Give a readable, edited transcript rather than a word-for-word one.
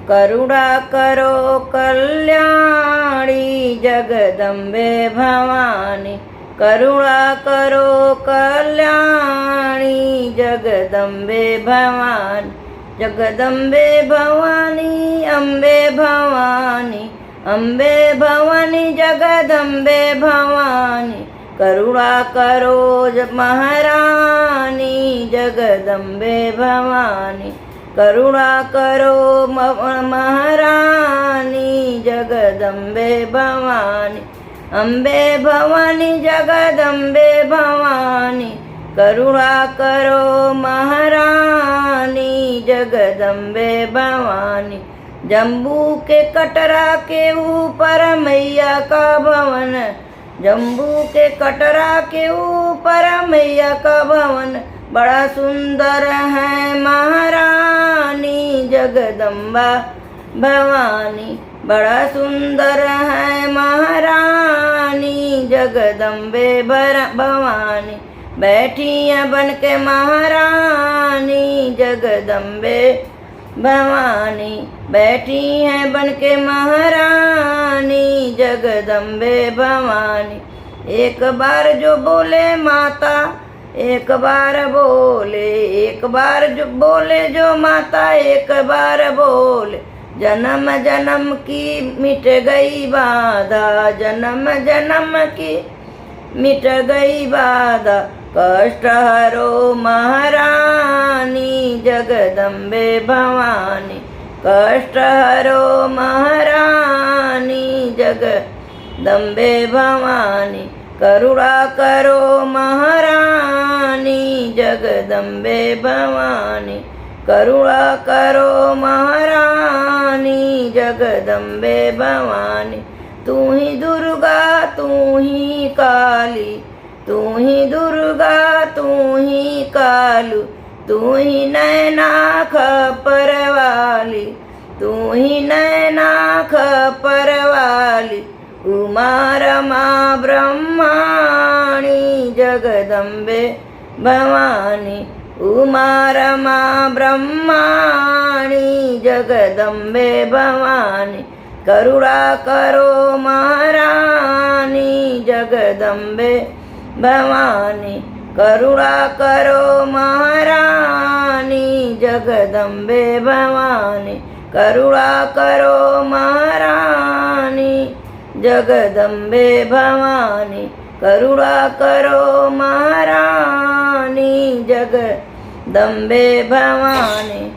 करुणा करो कल्याणी जगदम्बे भवानी। करुणा करो कल्याणी जगदम्बे भवानी। जगदम्बे भवानी अम्बे भवानी। अम्बे भवानी जगदम्बे भवानी। करुणा करो महारानी जगदम्बे भवानी। करुणा करो महारानी जगदम्बे भवानी। अम्बे भवानी जगदम्बे भवानी। करुणा करो महारानी जगदम्बे भवानी। जम्बू के कटरा के ऊपर मैया का भवन। जम्बू के कटरा के ऊपर मैया का भवन। बड़ा सुंदर है महारानी जगदम्बा भवानी। बड़ा सुंदर है महारानी जगदम्बे भवानी। बैठी हैं बन के महारानी जगदम्बे भवानी। बैठी हैं बन के महारानी जगदम्बे भवानी। एक बार जो बोले माता एक बार बोले। एक बार जो बोले जो माता एक बार बोले। जन्म जन्म की मिट गई बाधा। जन्म जन्म की मिट गई बाधा। कष्ट हरो महारानी जगदम्बे भवानी। कष्ट हरो महारानी जगदम्बे भवानी। करुणा करो महारानी जगदम्बे भवानी। करुणा करो महारानी जगदम्बे भवानी। तू ही दुर्गा तू ही काली। तू ही दुर्गा तू ही कालू। तू ही नैना खपर वाली। तू ही नैना खपर वाली। उमा रमा ब्रह्माणी जगदम्बे भवानी। उमा रमा ब्रह्माणी जगदम्बे भवानी। करुणा करो महारानी जगदम्बे भवानी। करुणा करो महारानी जगदम्बे भवानी। करुणा करो महारानी जगदम्बे भवानी। करुणा करो महारानी जगदम्बे भवानी।